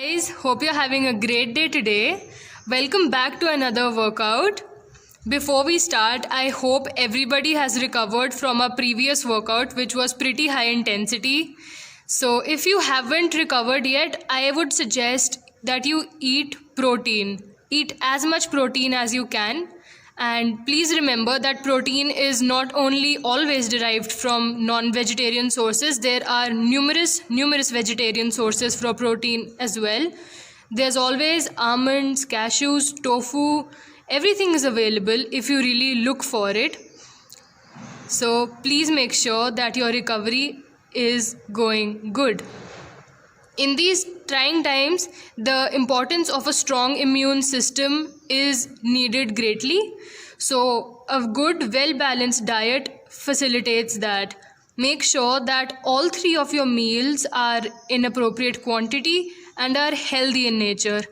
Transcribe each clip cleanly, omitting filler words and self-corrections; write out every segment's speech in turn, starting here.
Guys, hope you're having a great day today. Welcome back to another workout. Before we start, I hope everybody has recovered from a previous workout which was pretty high intensity. So, if you haven't recovered yet, I would suggest that you eat protein. Eat as much protein as you can. And please remember that protein is not only always derived from non-vegetarian sources, there are numerous vegetarian sources for protein as well. There's always almonds, cashews, tofu, everything is available if you really look for it. So please make sure that your recovery is going good. In these trying times, the importance of a strong immune system is needed greatly. So a good, well-balanced diet facilitates that. Make sure that all three of your meals are in appropriate quantity and are healthy in nature.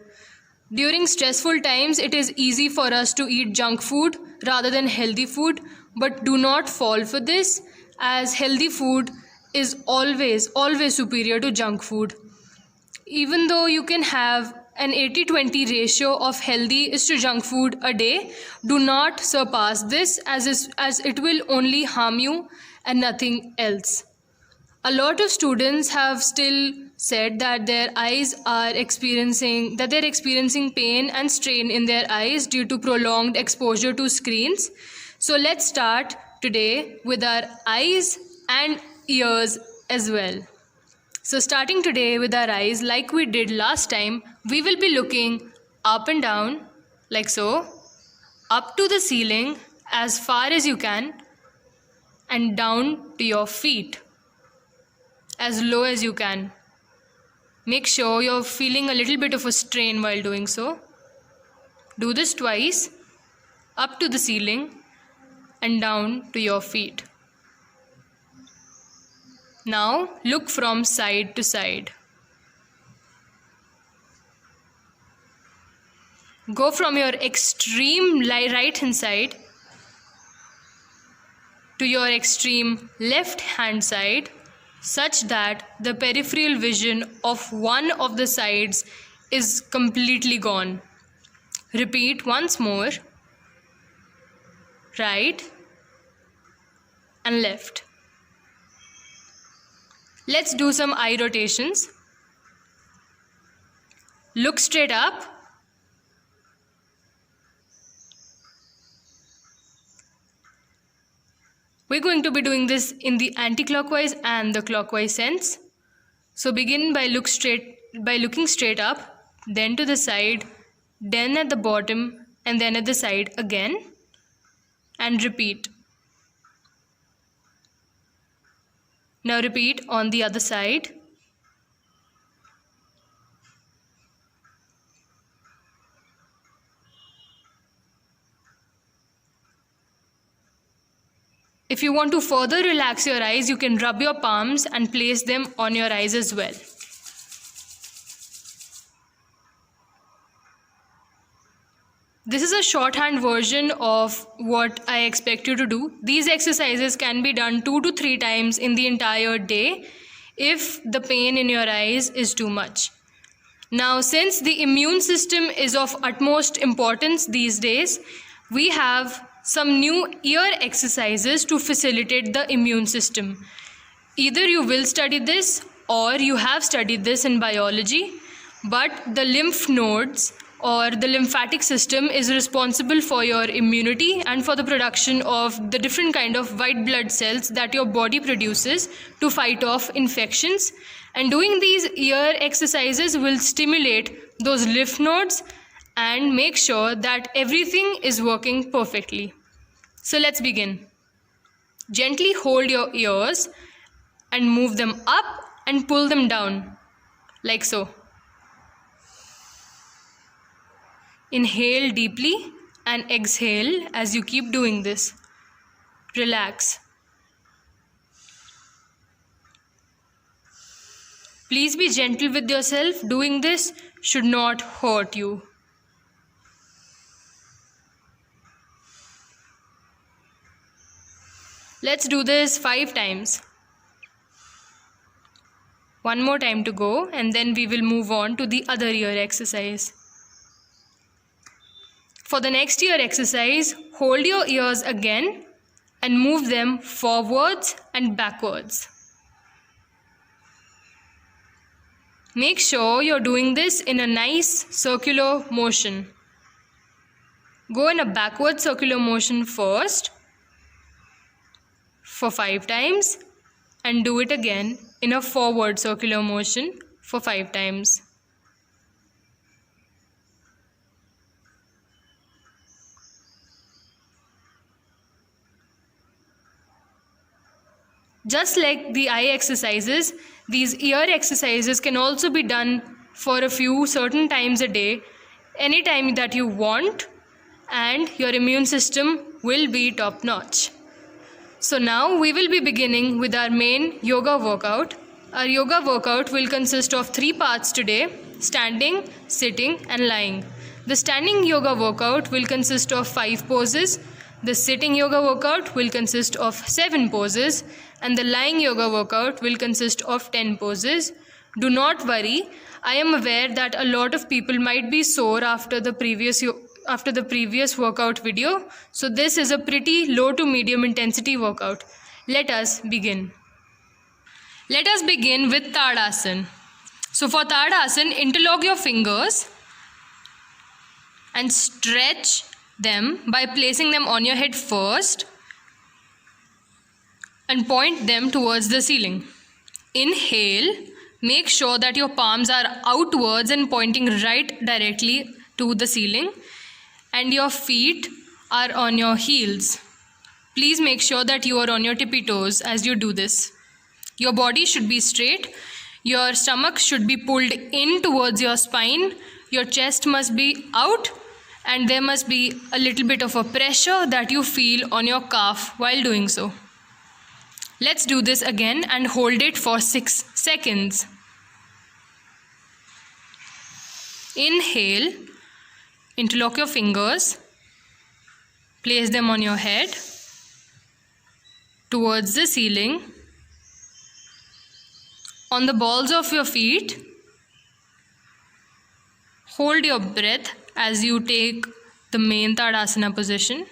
During stressful times, it is easy for us to eat junk food rather than healthy food, but do not fall for this, as healthy food is always superior to junk food. Even though you can have an 80-20 ratio of healthy is to junk food a day, do not surpass this as it will only harm you and nothing else. A lot of students have still said that they're experiencing pain and strain in their eyes due to prolonged exposure to screens. So let's start today with our eyes and ears as well. So starting today with our eyes, like we did last time, we will be looking up and down, like so, up to the ceiling as far as you can, and down to your feet, as low as you can. Make sure you're feeling a little bit of a strain while doing so. Do this twice, up to the ceiling and down to your feet. Now look from side to side. Go from your extreme right hand side to your extreme left hand side, such that the peripheral vision of one of the sides is completely gone. Repeat once more. Right and left. Let's do some eye rotations. Look straight up. We're going to be doing this in the anti-clockwise and the clockwise sense. So begin by looking straight up, then to the side, then at the bottom, and then at the side again, and repeat. Now repeat on the other side. If you want to further relax your eyes, you can rub your palms and place them on your eyes as well. This is a shorthand version of what I expect you to do. These exercises can be done 2 to 3 times in the entire day if the pain in your eyes is too much. Now, since the immune system is of utmost importance these days, we have some new ear exercises to facilitate the immune system. Either you will study this or you have studied this in biology, but the lymph nodes or the lymphatic system is responsible for your immunity and for the production of the different kind of white blood cells that your body produces to fight off infections. And doing these ear exercises will stimulate those lymph nodes and make sure that everything is working perfectly. So let's begin. Gently hold your ears and move them up and pull them down, like so. Inhale deeply and exhale as you keep doing this. Relax. Please be gentle with yourself. Doing this should not hurt you. Let's do this 5 times. One more time to go, and then we will move on to the other ear exercise. For the next ear exercise, hold your ears again and move them forwards and backwards. Make sure you're doing this in a nice circular motion. Go in a backward circular motion first for 5 times and do it again in a forward circular motion for 5 times. Just like the eye exercises, these ear exercises can also be done for a few certain times a day, anytime that you want, and your immune system will be top notch. So now we will be beginning with our main yoga workout. Our yoga workout will consist of 3 parts today: standing, sitting and lying. The standing yoga workout will consist of 5 poses. The sitting yoga workout will consist of 7 poses, and the lying yoga workout will consist of 10 poses. Do not worry, I am aware that a lot of people might be sore after the previous workout video, so this is a pretty low to medium intensity workout. Let us begin. Let us begin with Tadasana. So for Tadasana, interlock your fingers and stretch them by placing them on your head first and point them towards the ceiling. Inhale, make sure that your palms are outwards and pointing right directly to the ceiling, and your feet are on your heels. Please make sure that you are on your tippy toes as you do this. Your body should be straight, your stomach should be pulled in towards your spine, your chest must be out, and there must be a little bit of a pressure that you feel on your calf while doing so. Let's do this again and hold it for 6 seconds. Inhale, interlock your fingers, place them on your head towards the ceiling. On the balls of your feet, hold your breath as you take the main Tadasana position.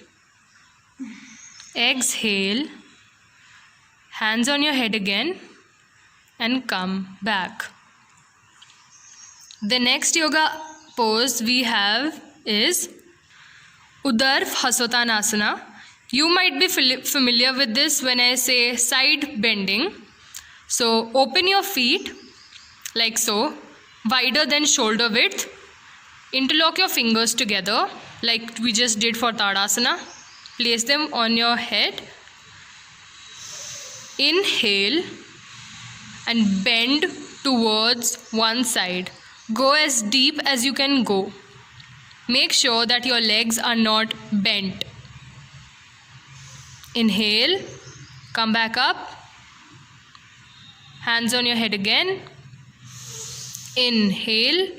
Exhale, hands on your head again and come back. The next yoga pose we have is Urdhva Hasuttanasana. You might be familiar with this when I say side bending. So open your feet like so, wider than shoulder width. Interlock your fingers together like we just did for Tadasana. Place them on your head. Inhale and bend towards one side. Go as deep as you can go. Make sure that your legs are not bent. Inhale, come back up. Hands on your head again. Inhale,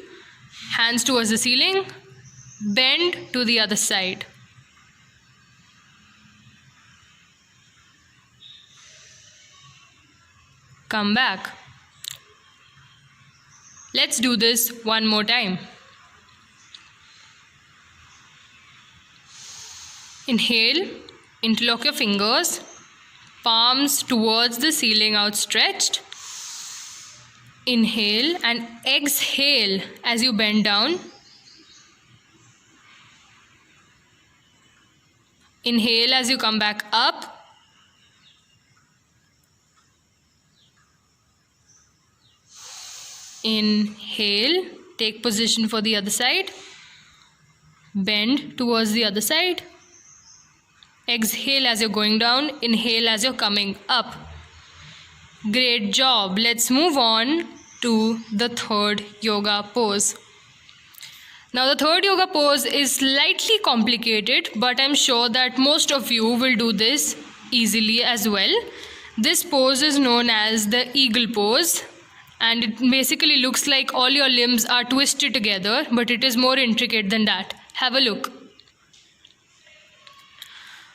hands towards the ceiling. Bend to the other side. Come back. Let's do this one more time. Inhale, interlock your fingers, palms towards the ceiling outstretched. Inhale and exhale as you bend down. Inhale as you come back up. Inhale, take position for the other side. Bend towards the other side. Exhale as you're going down. Inhale as you're coming up. Great job. Let's move on to the third yoga pose. Now the third yoga pose is slightly complicated, but I'm sure that most of you will do this easily as well. This pose is known as the eagle pose, and it basically looks like all your limbs are twisted together, but it is more intricate than that. Have a look.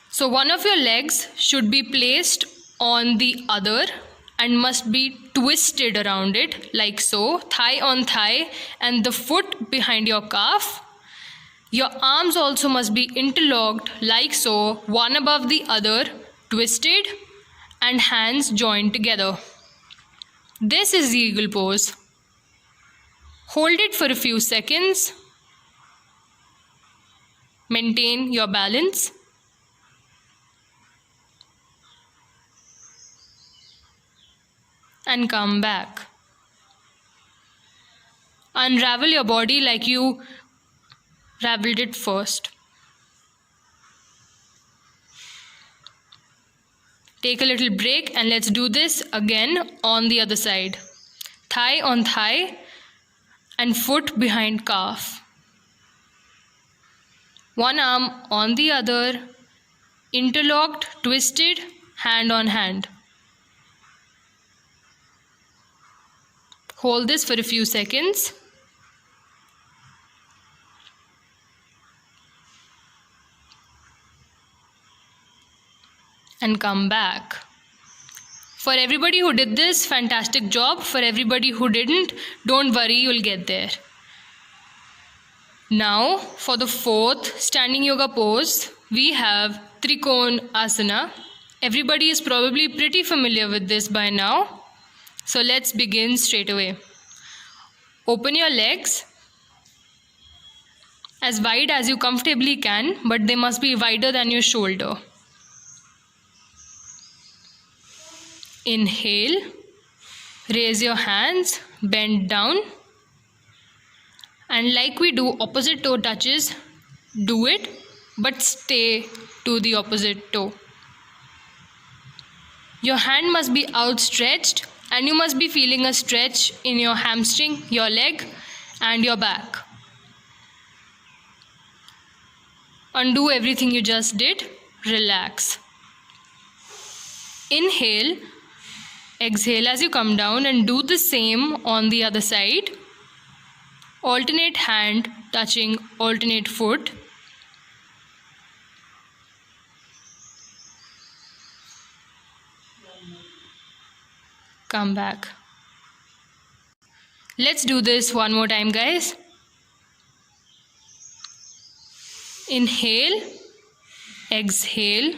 So one of your legs should be placed on the other and must be twisted around it like so, thigh on thigh and the foot behind your calf. Your arms also must be interlocked like so, one above the other, twisted, and hands joined together. This is the eagle pose. Hold it for a few seconds. Maintain your balance. And come back. Unravel your body like you raveled it first. Take a little break and let's do this again on the other side. Thigh on thigh and foot behind calf. One arm on the other, interlocked, twisted, hand on hand. Hold this for a few seconds. And come back. For everybody who did this, fantastic job. For everybody who didn't, don't worry, you'll get there. Now, for the fourth standing yoga pose, we have Trikona Asana. Everybody is probably pretty familiar with this by now. So let's begin straight away. Open your legs as wide as you comfortably can, but they must be wider than your shoulder. Inhale, raise your hands, bend down, and like we do opposite toe touches, do it, but stay to the opposite toe. Your hand must be outstretched and you must be feeling a stretch in your hamstring, your leg, and your back. Undo everything you just did, relax. Inhale, exhale as you come down and do the same on the other side. Alternate hand touching alternate foot. Come back. Let's do this one more time, guys. Inhale, exhale,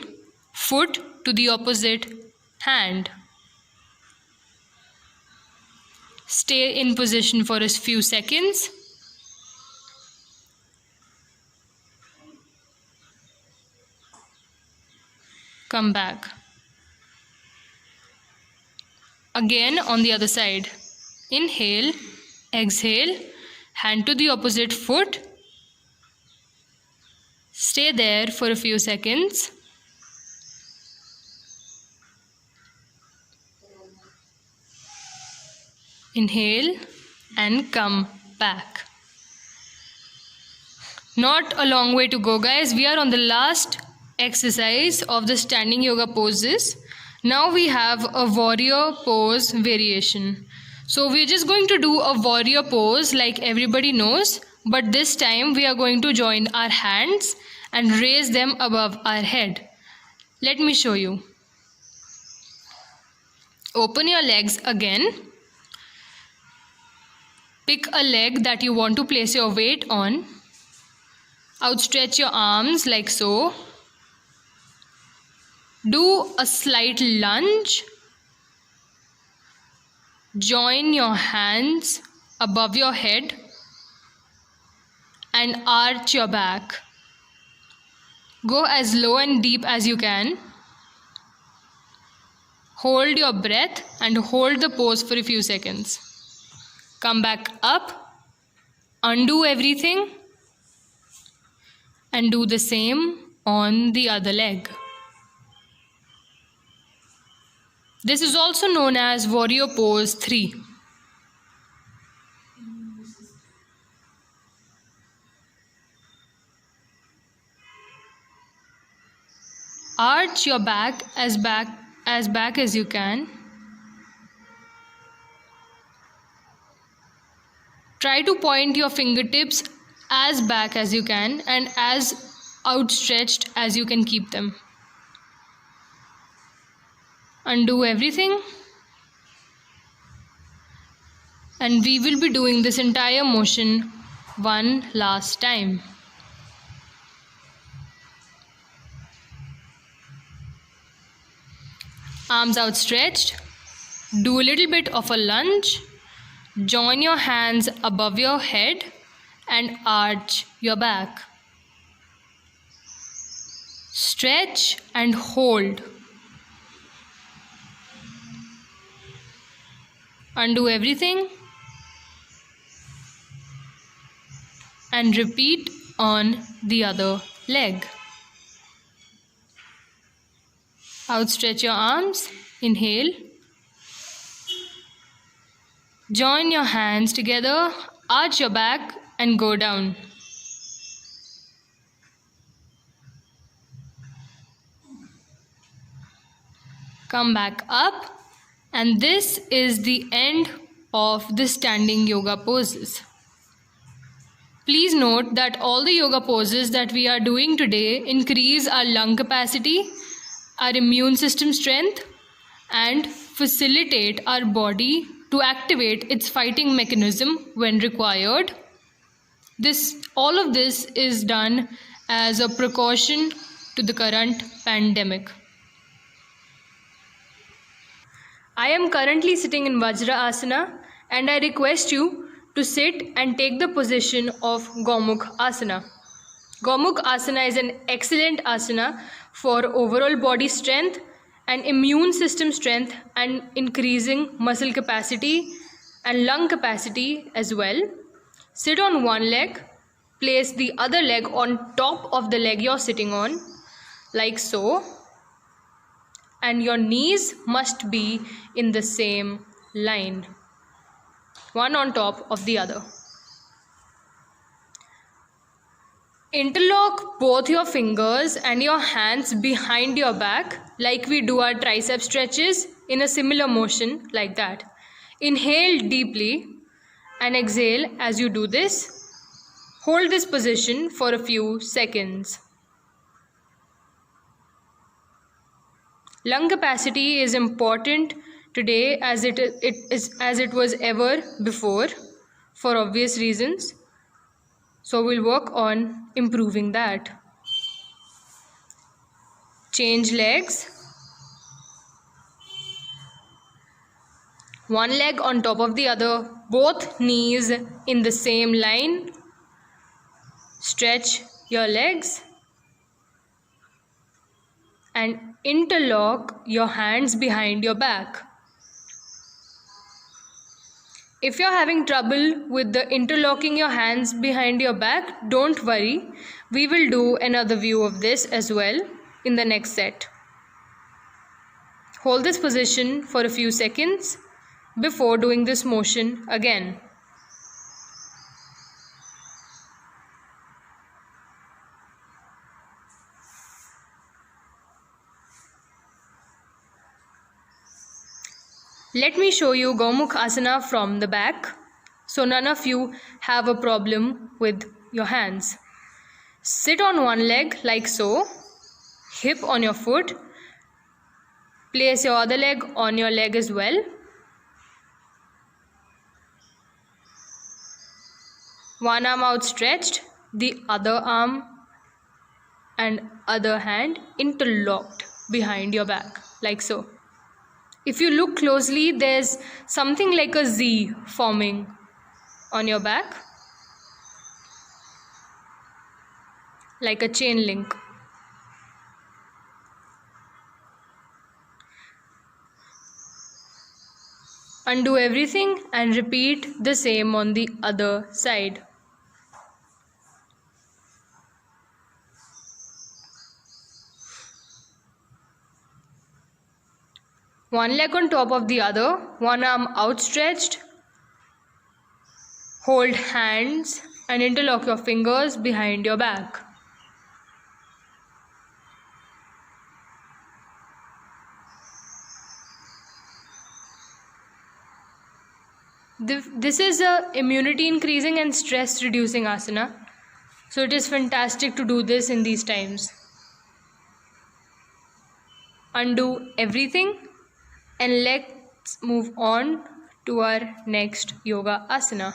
foot to the opposite hand. Stay in position for a few seconds. Come back. Again on the other side. Inhale, exhale, hand to the opposite foot. Stay there for a few seconds. Inhale and come back. Not a long way to go, guys. We are on the last exercise of the standing yoga poses. Now we have a warrior pose variation. So we're just going to do a warrior pose like everybody knows, but this time we are going to join our hands and raise them above our head. Let me show you. Open your legs again. Pick a leg that you want to place your weight on. Outstretch your arms like so. Do a slight lunge. Join your hands above your head and arch your back. Go as low and deep as you can. Hold your breath and hold the pose for a few seconds. Come back up, undo everything, and do the same on the other leg. This is also known as Warrior Pose 3. Arch your back as back as you can. Try to point your fingertips as back as you can and as outstretched as you can keep them. Undo everything And we will be doing this entire motion one last time. Arms outstretched. Do a little bit of a lunge. Join your hands above your head and arch your back. Stretch and hold. Undo everything and repeat on the other leg. Outstretch your arms. Inhale. Join your hands together, arch your back and go down. Come back up, and this is the end of the standing yoga poses. Please note that all the yoga poses that we are doing today increase our lung capacity, our immune system strength, and facilitate our body to activate its fighting mechanism when required. All of this is done as a precaution to the current pandemic. I am currently sitting in Vajra Asana, and I request you to sit and take the position of Gomukh Asana. Gomukh Asana is an excellent asana for overall body strength and immune system strength, and increasing muscle capacity and lung capacity as well. Sit on one leg, place the other leg on top of the leg you're sitting on, like so, and your knees must be in the same line, one on top of the other. Interlock both your fingers and your hands behind your back like we do our tricep stretches, in a similar motion like that. Inhale deeply and exhale as you do this. Hold this position for a few seconds. Lung capacity is important today as it was ever before, for obvious reasons. So we'll work on improving that. Change legs. One leg on top of the other, both knees in the same line. Stretch your legs and interlock your hands behind your back. If you're having trouble with the interlocking your hands behind your back, don't worry. We will do another view of this as well in the next set. Hold this position for a few seconds before doing this motion again. Let me show you Gomukh Asana from the back, so none of you have a problem with your hands. Sit on one leg like so, hip on your foot. Place your other leg on your leg as well. One arm outstretched, the other arm and other hand interlocked behind your back, like so. If you look closely, there's something like a Z forming on your back, like a chain link. Undo everything and repeat the same on the other side. One leg on top of the other, one arm outstretched. Hold hands and interlock your fingers behind your back. This is a immunity increasing and stress reducing asana. So it is fantastic to do this in these times. Undo everything and let's move on to our next yoga asana.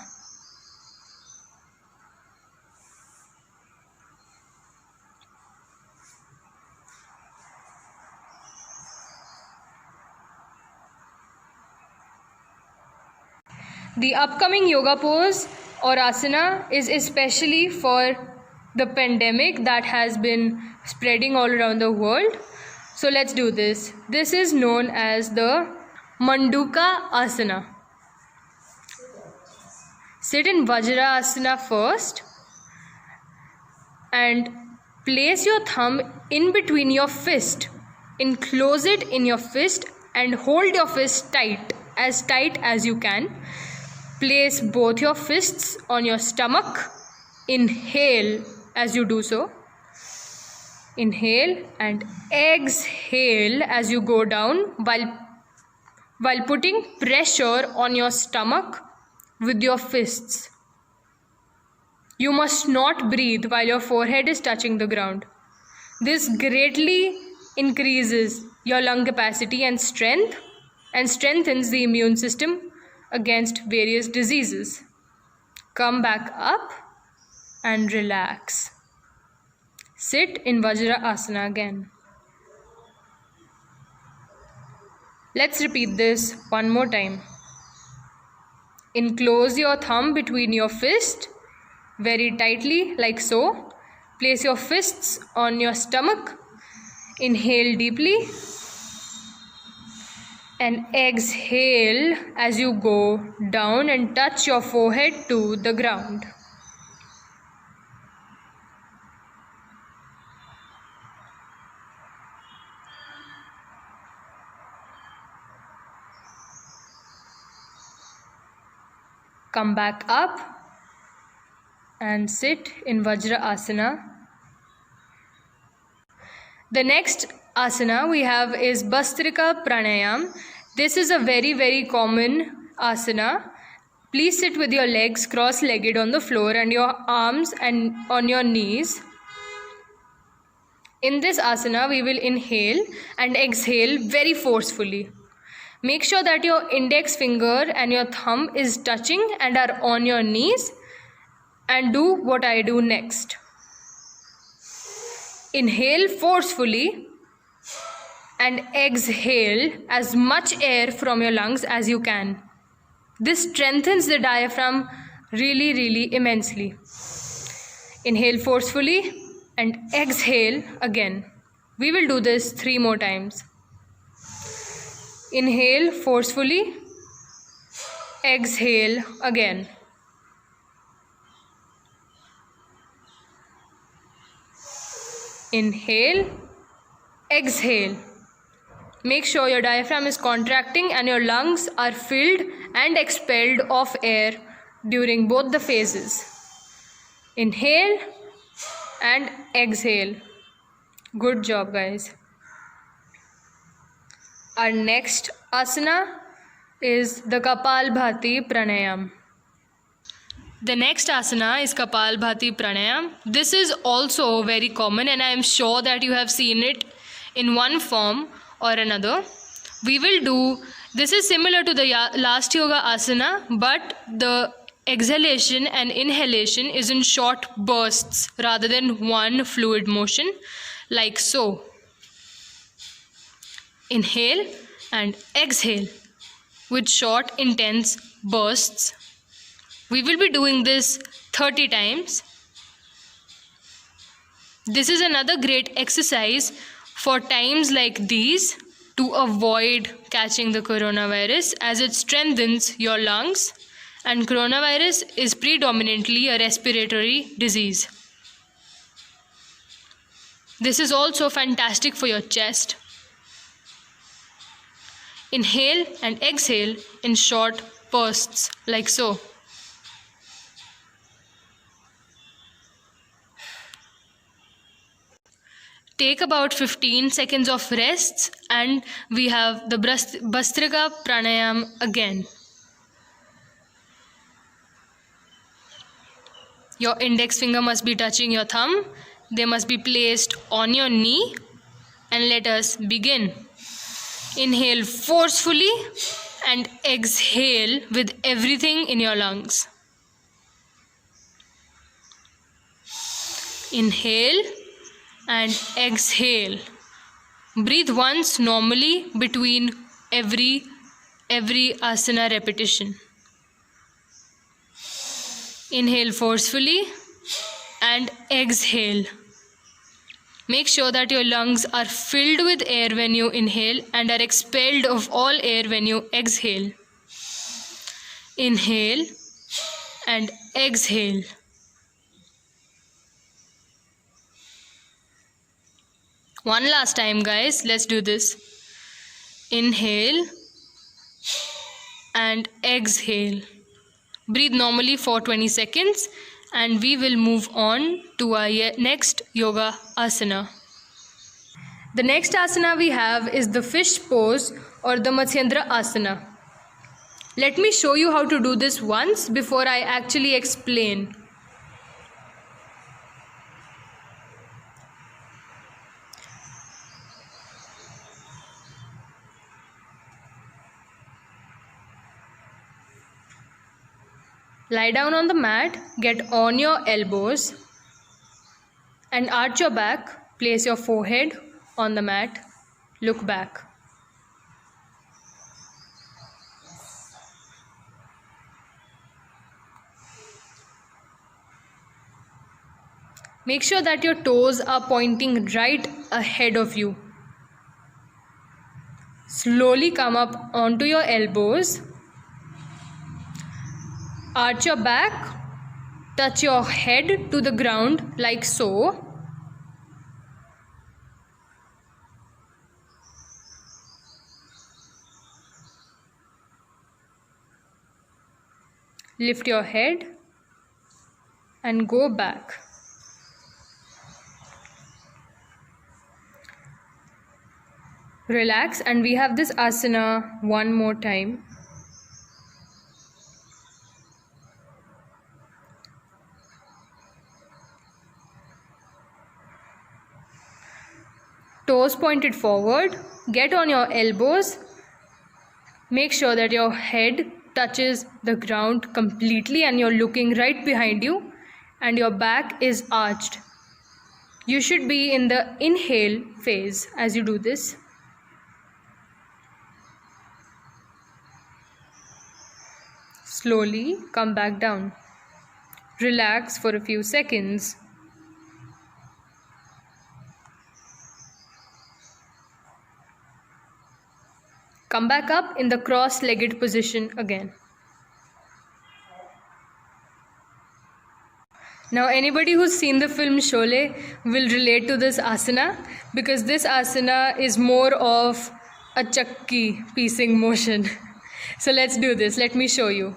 The upcoming yoga pose or asana is especially for the pandemic that has been spreading all around the world. So let's do this. This is known as the Manduka asana. Sit in Vajrasana first and place your thumb in between your fist. Enclose it in your fist and hold your fist tight as you can. Place both your fists on your stomach. Inhale as you do so. Inhale and exhale as you go down while putting pressure on your stomach with your fists. You must not breathe while your forehead is touching the ground. This greatly increases your lung capacity and strength and strengthens the immune system against various diseases. Come back up and relax. Sit in Vajrasana again. Let's repeat this one more time. Enclose your thumb between your fist very tightly like so. Place your fists on your stomach. Inhale deeply and exhale as you go down and touch your forehead to the ground. Come back up and sit in Vajrasana. The next asana we have is Bhastrika Pranayam. This is a very common asana. Please sit with your legs cross-legged on the floor and your arms and on your knees. In this asana, we will inhale and exhale very forcefully. Make sure that your index finger and your thumb is touching and are on your knees, and do what I do next. Inhale forcefully and exhale as much air from your lungs as you can. This strengthens the diaphragm really immensely. Inhale forcefully and exhale again. We will do this 3 more times. Inhale forcefully, exhale again. Inhale, exhale. Make sure your diaphragm is contracting and your lungs are filled and expelled of air during both the phases. Inhale and exhale. Good job, guys. Our next asana is the Kapalbhati Pranayam. The next asana is Kapalbhati Pranayam. This is also very common and I am sure that you have seen it in one form or another. This is similar to the last yoga asana, but the exhalation and inhalation is in short bursts rather than one fluid motion like so. Inhale and exhale with short intense bursts. We will be doing this 30 times. This is another great exercise for times like these to avoid catching the coronavirus, as it strengthens your lungs, and coronavirus is predominantly a respiratory disease. This is also fantastic for your chest. Inhale and exhale in short bursts like so. Take about 15 seconds of rests and we have the Bhastrika Pranayam again. Your index finger must be touching your thumb. They must be placed on your knee, and let us begin. Inhale forcefully and exhale with everything in your lungs. Inhale and exhale. Breathe once normally between every asana repetition. Inhale forcefully and exhale. Make sure that your lungs are filled with air when you inhale and are expelled of all air when you exhale. Inhale and exhale. One last time, guys. Let's do this. Inhale and exhale. Breathe normally for 20 seconds and we will move on to our next yoga asana. The next asana we have is the fish pose or the Matsyendra asana. Let me show you how to do this once before I actually explain. Lie down on the mat, get on your elbows and arch your back. Place your forehead on the mat. Look back. Make sure that your toes are pointing right ahead of you. Slowly come up onto your elbows. Arch your back, touch your head to the ground like so. Lift your head and go back. Relax and we have this asana one more time. Toes pointed forward, get on your elbows, make sure that your head touches the ground completely and you're looking right behind you and your back is arched. You should be in the inhale phase as you do this. Slowly come back down. Relax for a few seconds. Come back up in the cross-legged position again. Now anybody who's seen the film Sholay will relate to this asana because this asana is more of a chakki piecing motion. So let's do this. Let me show you.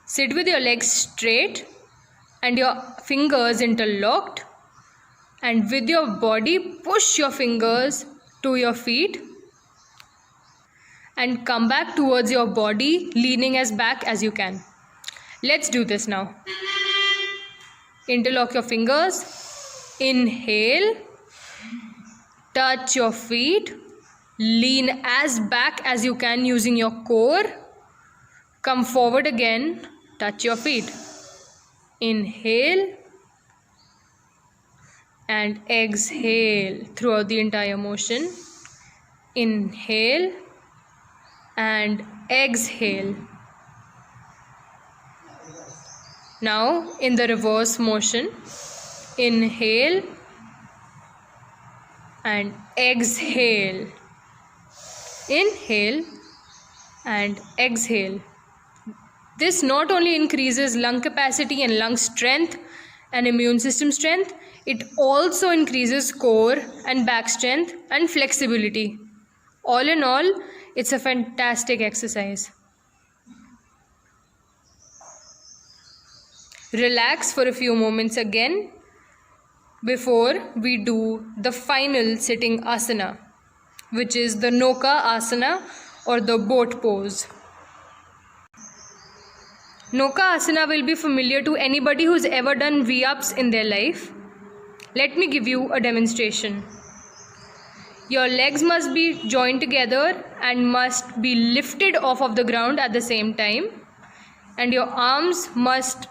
Sit with your legs straight and your fingers interlocked, and with your body push your fingers to your feet and come back towards your body, leaning as back as you can. Let's do this now. Interlock your fingers. Inhale. Touch your feet. Lean as back as you can using your core. Come forward again. Touch your feet. Inhale. And exhale throughout the entire motion. Inhale. And exhale. Now in the reverse motion, inhale and exhale. Inhale and exhale. This not only increases lung capacity and lung strength and immune system strength, it also increases core and back strength and flexibility. All in all, it's a fantastic exercise. Relax for a few moments again before we do the final sitting asana, which is the Noka asana or the boat pose. Noka asana will be familiar to anybody who's ever done V-ups in their life. Let me give you a demonstration. Your legs must be joined together and must be lifted off of the ground at the same time. And your arms must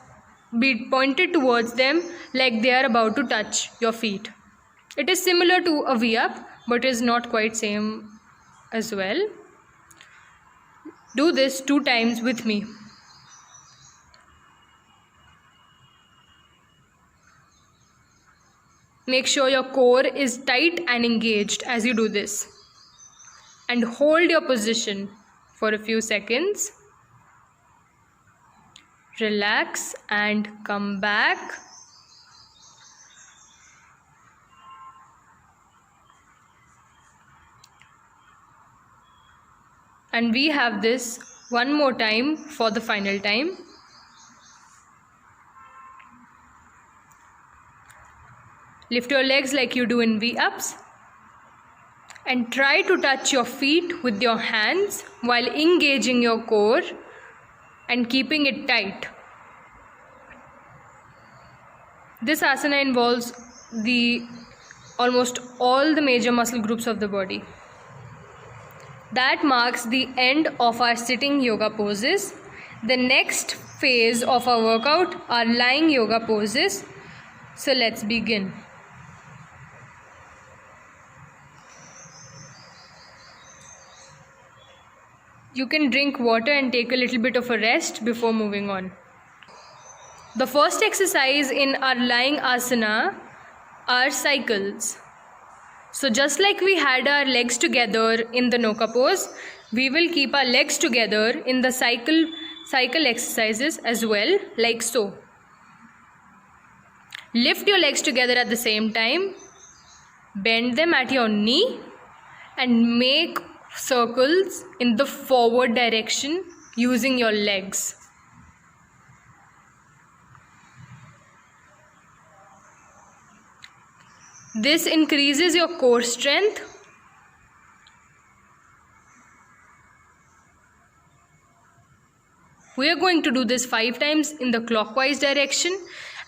be pointed towards them like they are about to touch your feet. It is similar to a V-up, but is not quite same as well. Do this 2 times with me. Make sure your core is tight and engaged as you do this. And hold your position for a few seconds. Relax and come back. And we have this one more time for the final time. Lift your legs like you do in V-ups. And try to touch your feet with your hands while engaging your core and keeping it tight. This asana involves almost all the major muscle groups of the body. That marks the end of our sitting yoga poses. The next phase of our workout are lying yoga poses. So let's begin. You can drink water and take a little bit of a rest before moving on. The first exercise in our lying asana are cycles. So just like we had our legs together in the Noka pose, we will keep our legs together in the cycle exercises as well, like so. Lift your legs together at the same time, bend them at your knee and make circles in the forward direction using your legs. This increases your core strength. We are going to do this 5 times in the clockwise direction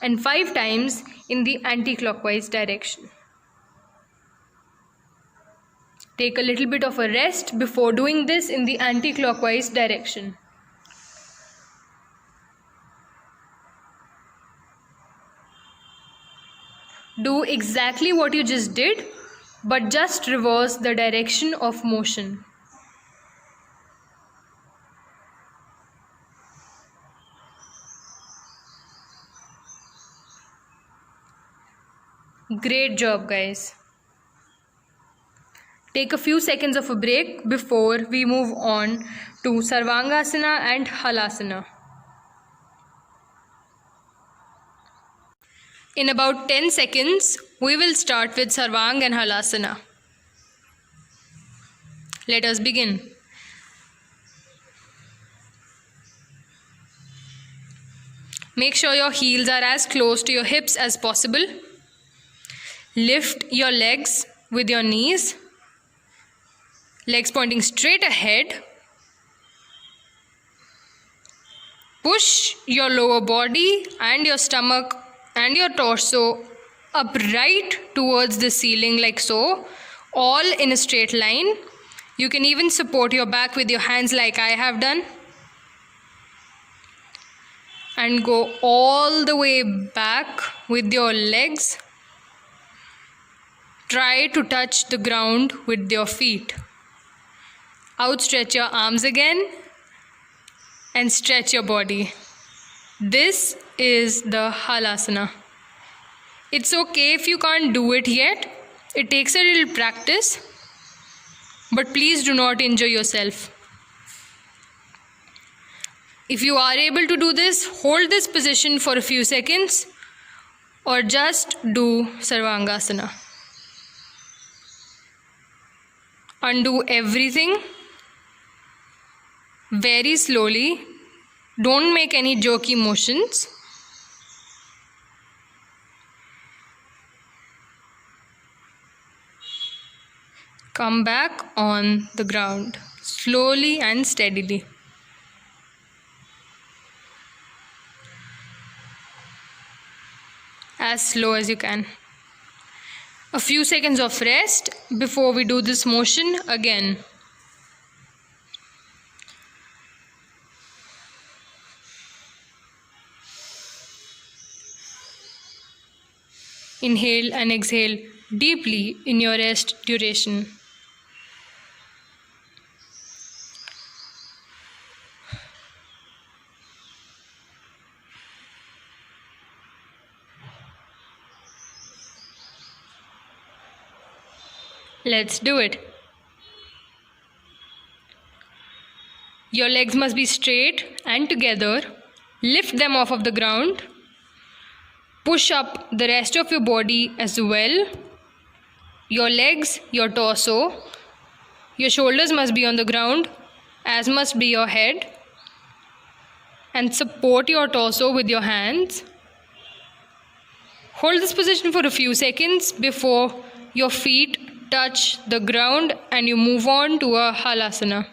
and 5 times in the anti-clockwise direction. Take a little bit of a rest before doing this in the anti-clockwise direction. Do exactly what you just did, but just reverse the direction of motion. Great job, guys. Take a few seconds of a break before we move on to Sarvangasana and Halasana. In about 10 seconds, we will start with Sarvang and Halasana. Let us begin. Make sure your heels are as close to your hips as possible. Lift your legs with your knees. Legs pointing straight ahead. Push your lower body and your stomach and your torso upright towards the ceiling like so, all in a straight line. You can even support your back with your hands like I have done. And go all the way back with your legs. Try to touch the ground with your feet. Outstretch your arms again and stretch your body. This is the Halasana. It's okay if you can't do it yet. It takes a little practice, but please do not injure yourself. If you are able to do this, hold this position for a few seconds or just do Sarvangasana. Undo everything very slowly. Don't make any jerky motions. Come back on the ground slowly and steadily. As slow as you can. A few seconds of rest before we do this motion again. Inhale and exhale deeply in your rest duration. Let's do it. Your legs must be straight and together. Lift them off of the ground. Push up the rest of your body as well. Your legs, your torso, your shoulders must be on the ground, as must be your head. And support your torso with your hands. Hold this position for a few seconds before your feet touch the ground and you move on to a halasana.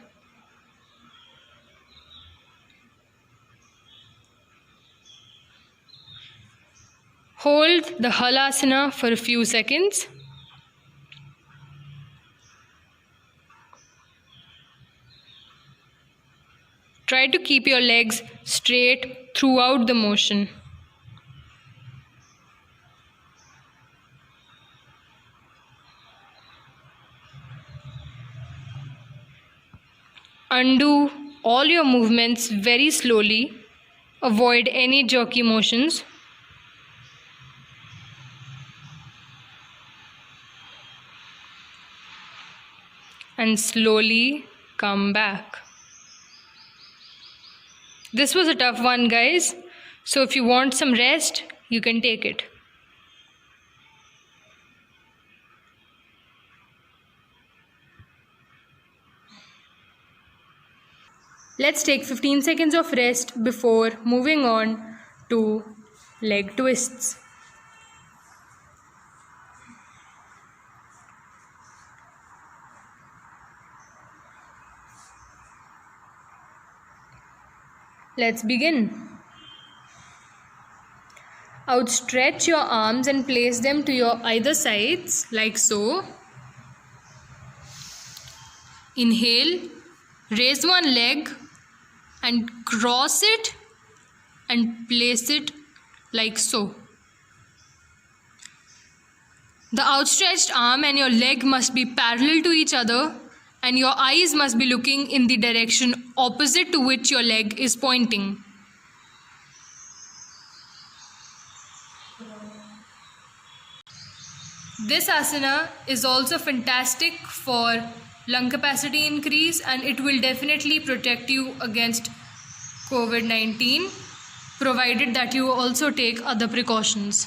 Hold the halasana for a few seconds. Try to keep your legs straight throughout the motion. Undo all your movements very slowly. Avoid any jerky motions. And slowly come back. This was a tough one, guys. So if you want some rest, you can take it. Let's take 15 seconds of rest before moving on to leg twists. Let's begin. Outstretch your arms and place them to your either sides like so. Inhale, raise one leg and cross it and place it like so. The outstretched arm and your leg must be parallel to each other, and your eyes must be looking in the direction opposite to which your leg is pointing. This asana is also fantastic for lung capacity increase, and it will definitely protect you against COVID-19, provided that you also take other precautions.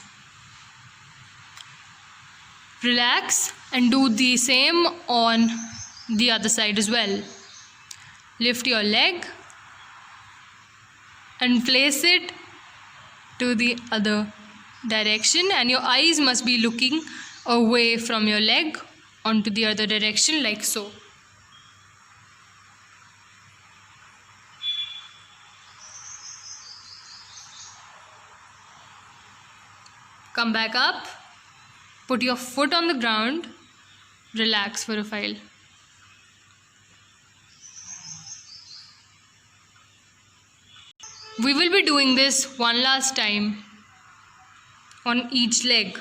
Relax and do the same on the other side as well. Lift your leg and place it to the other direction, and your eyes must be looking away from your leg onto the other direction like so. Come back up, put your foot on the ground, relax for a while. We will be doing this one last time on each leg.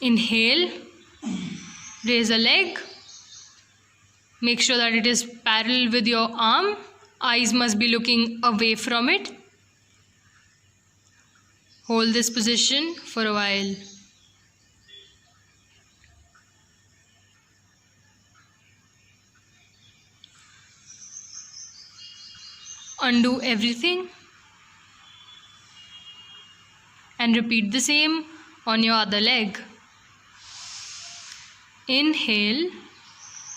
Inhale, raise a leg, make sure that it is parallel with your arm, eyes must be looking away from it. Hold this position for a while. Undo everything and repeat the same on your other leg. Inhale,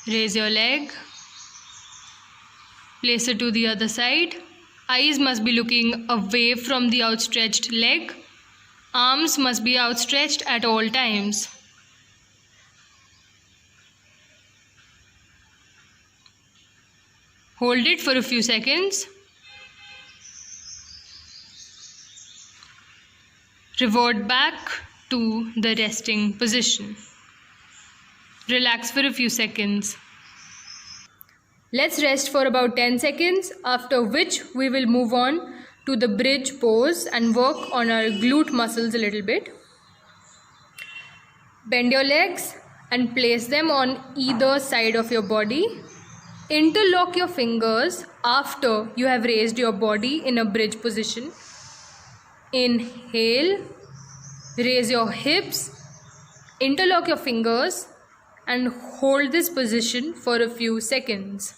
raise your leg, place it to the other side. Eyes must be looking away from the outstretched leg. Arms must be outstretched at all times. Hold it for a few seconds. Revert back to the resting position. Relax for a few seconds. Let's rest for about 10 seconds, after which we will move on to the bridge pose and work on our glute muscles a little bit. Bend your legs and place them on either side of your body. Interlock your fingers after you have raised your body in a bridge position. Inhale, raise your hips, interlock your fingers and hold this position for a few seconds.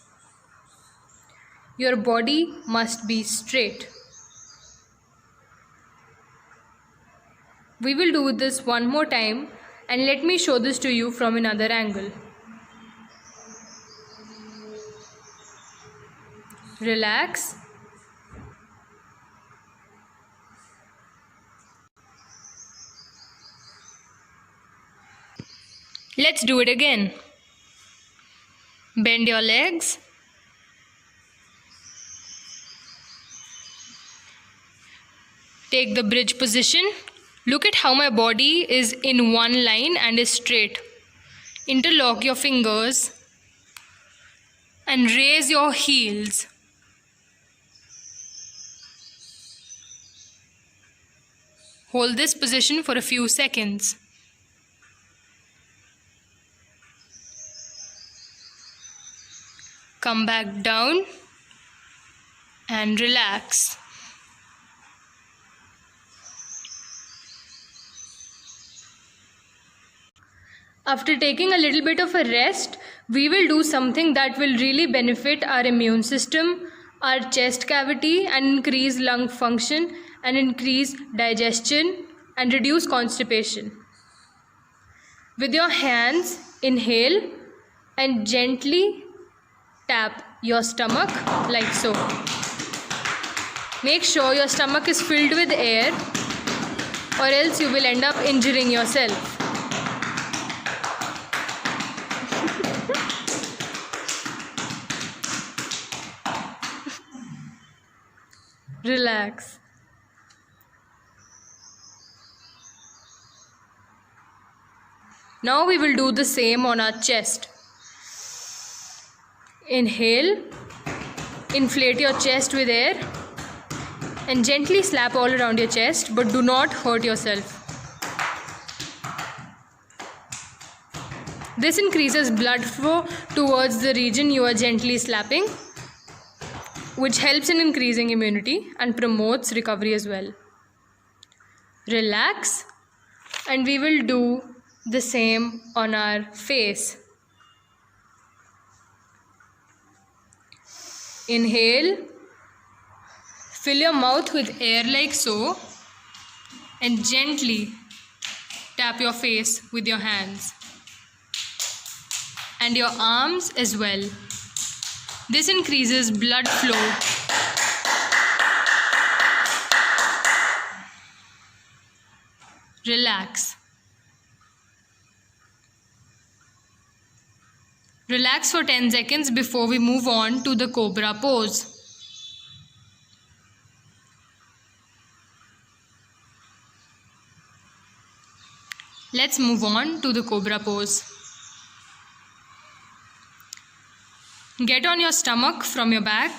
Your body must be straight. We will do this one more time, and let me show this to you from another angle. Relax. Let's do it again. Bend your legs. Take the bridge position. Look at how my body is in one line and is straight. Interlock your fingers and raise your heels. Hold this position for a few seconds. Come back down and relax. After taking a little bit of a rest, we will do something that will really benefit our immune system, our chest cavity, and increase lung function and increase digestion and reduce constipation. With your hands, inhale and gently tap your stomach like so. Make sure your stomach is filled with air, or else you will end up injuring yourself. Relax. Now we will do the same on our chest. Inhale, inflate your chest with air and gently slap all around your chest, but do not hurt yourself. This increases blood flow towards the region you are gently slapping, which helps in increasing immunity and promotes recovery as well. Relax, and we will do the same on our face. Inhale, fill your mouth with air like so, and gently tap your face with your hands and your arms as well. This increases blood flow. Relax. Relax for 10 seconds before we move on to the cobra pose. Let's move on to the cobra pose. Get on your stomach from your back.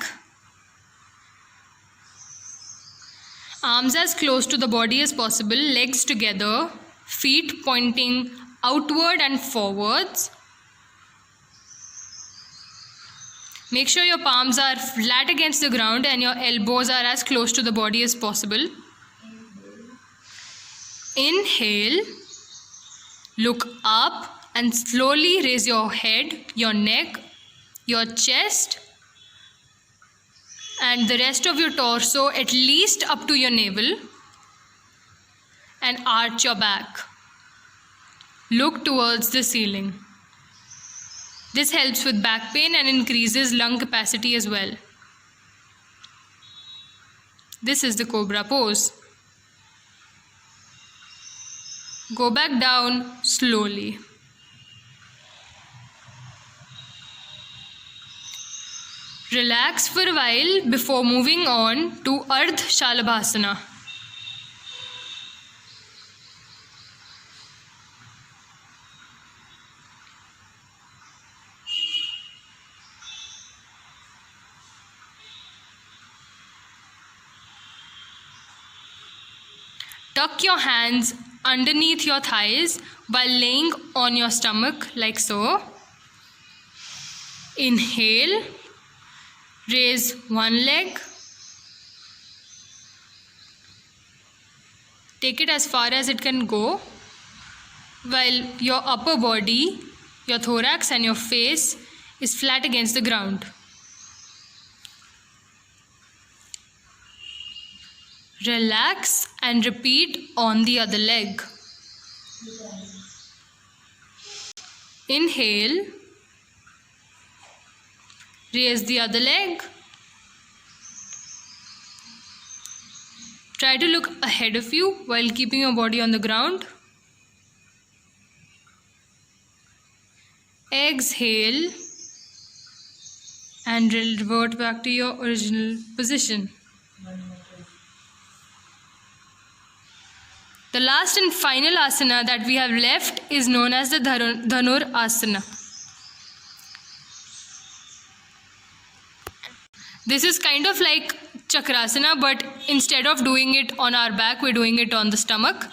Arms as close to the body as possible, legs together, feet pointing outward and forwards. Make sure your palms are flat against the ground and your elbows are as close to the body as possible. Inhale, look up and slowly raise your head, your neck, your chest and the rest of your torso at least up to your navel, and arch your back. Look towards the ceiling. This helps with back pain and increases lung capacity as well. This is the cobra pose. Go back down slowly. Relax for a while before moving on to Ardha Shalabhasana. Tuck your hands underneath your thighs while laying on your stomach like so. Inhale, raise one leg. Take it as far as it can go, while your upper body, your thorax and your face is flat against the ground. Relax and repeat on the other leg. Inhale, raise the other leg. Try to look ahead of you while keeping your body on the ground. Exhale and revert back to your original position. The last and final asana that we have left is known as the Dhanur Asana. This is kind of like Chakrasana, but instead of doing it on our back, we're doing it on the stomach.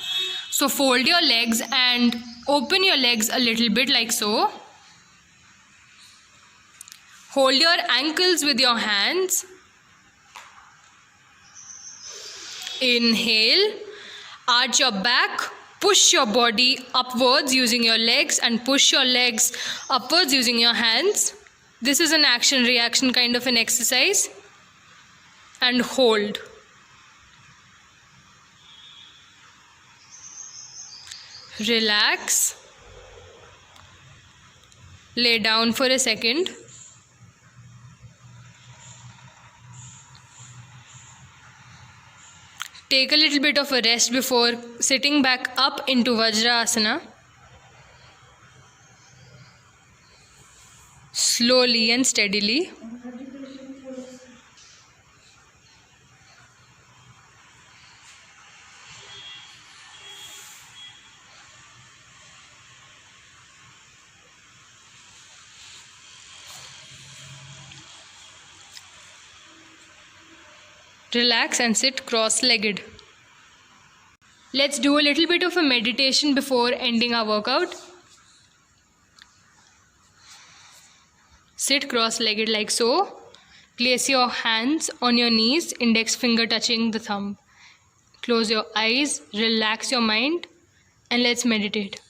So fold your legs and open your legs a little bit like so. Hold your ankles with your hands. Inhale, arch your back, push your body upwards using your legs and push your legs upwards using your hands. This is an action-reaction kind of an exercise. And hold. Relax. Lay down for a second. Take a little bit of a rest before sitting back up into Vajrasana. Slowly and steadily. Relax and sit cross-legged. Let's do a little bit of a meditation before ending our workout. Sit cross-legged like so. Place your hands on your knees, index finger touching the thumb. Close your eyes, relax your mind, and let's meditate.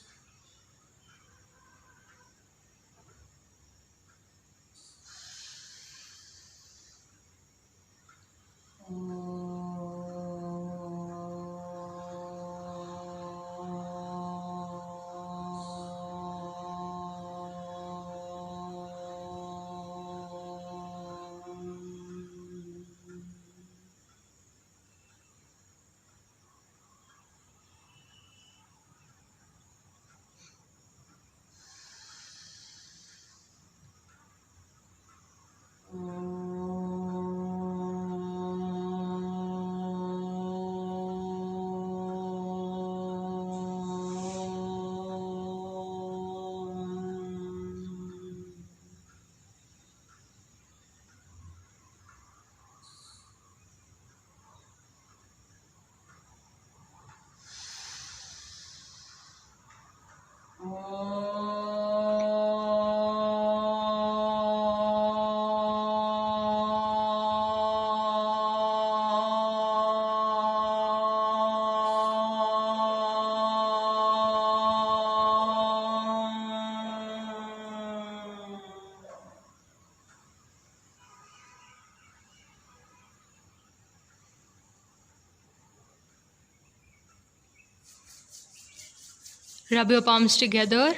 Rub your palms together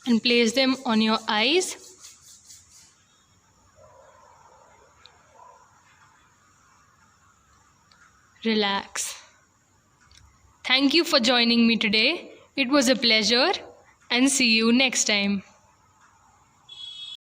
and place them on your eyes. Relax. Thank you for joining me today. It was a pleasure, and see you next time.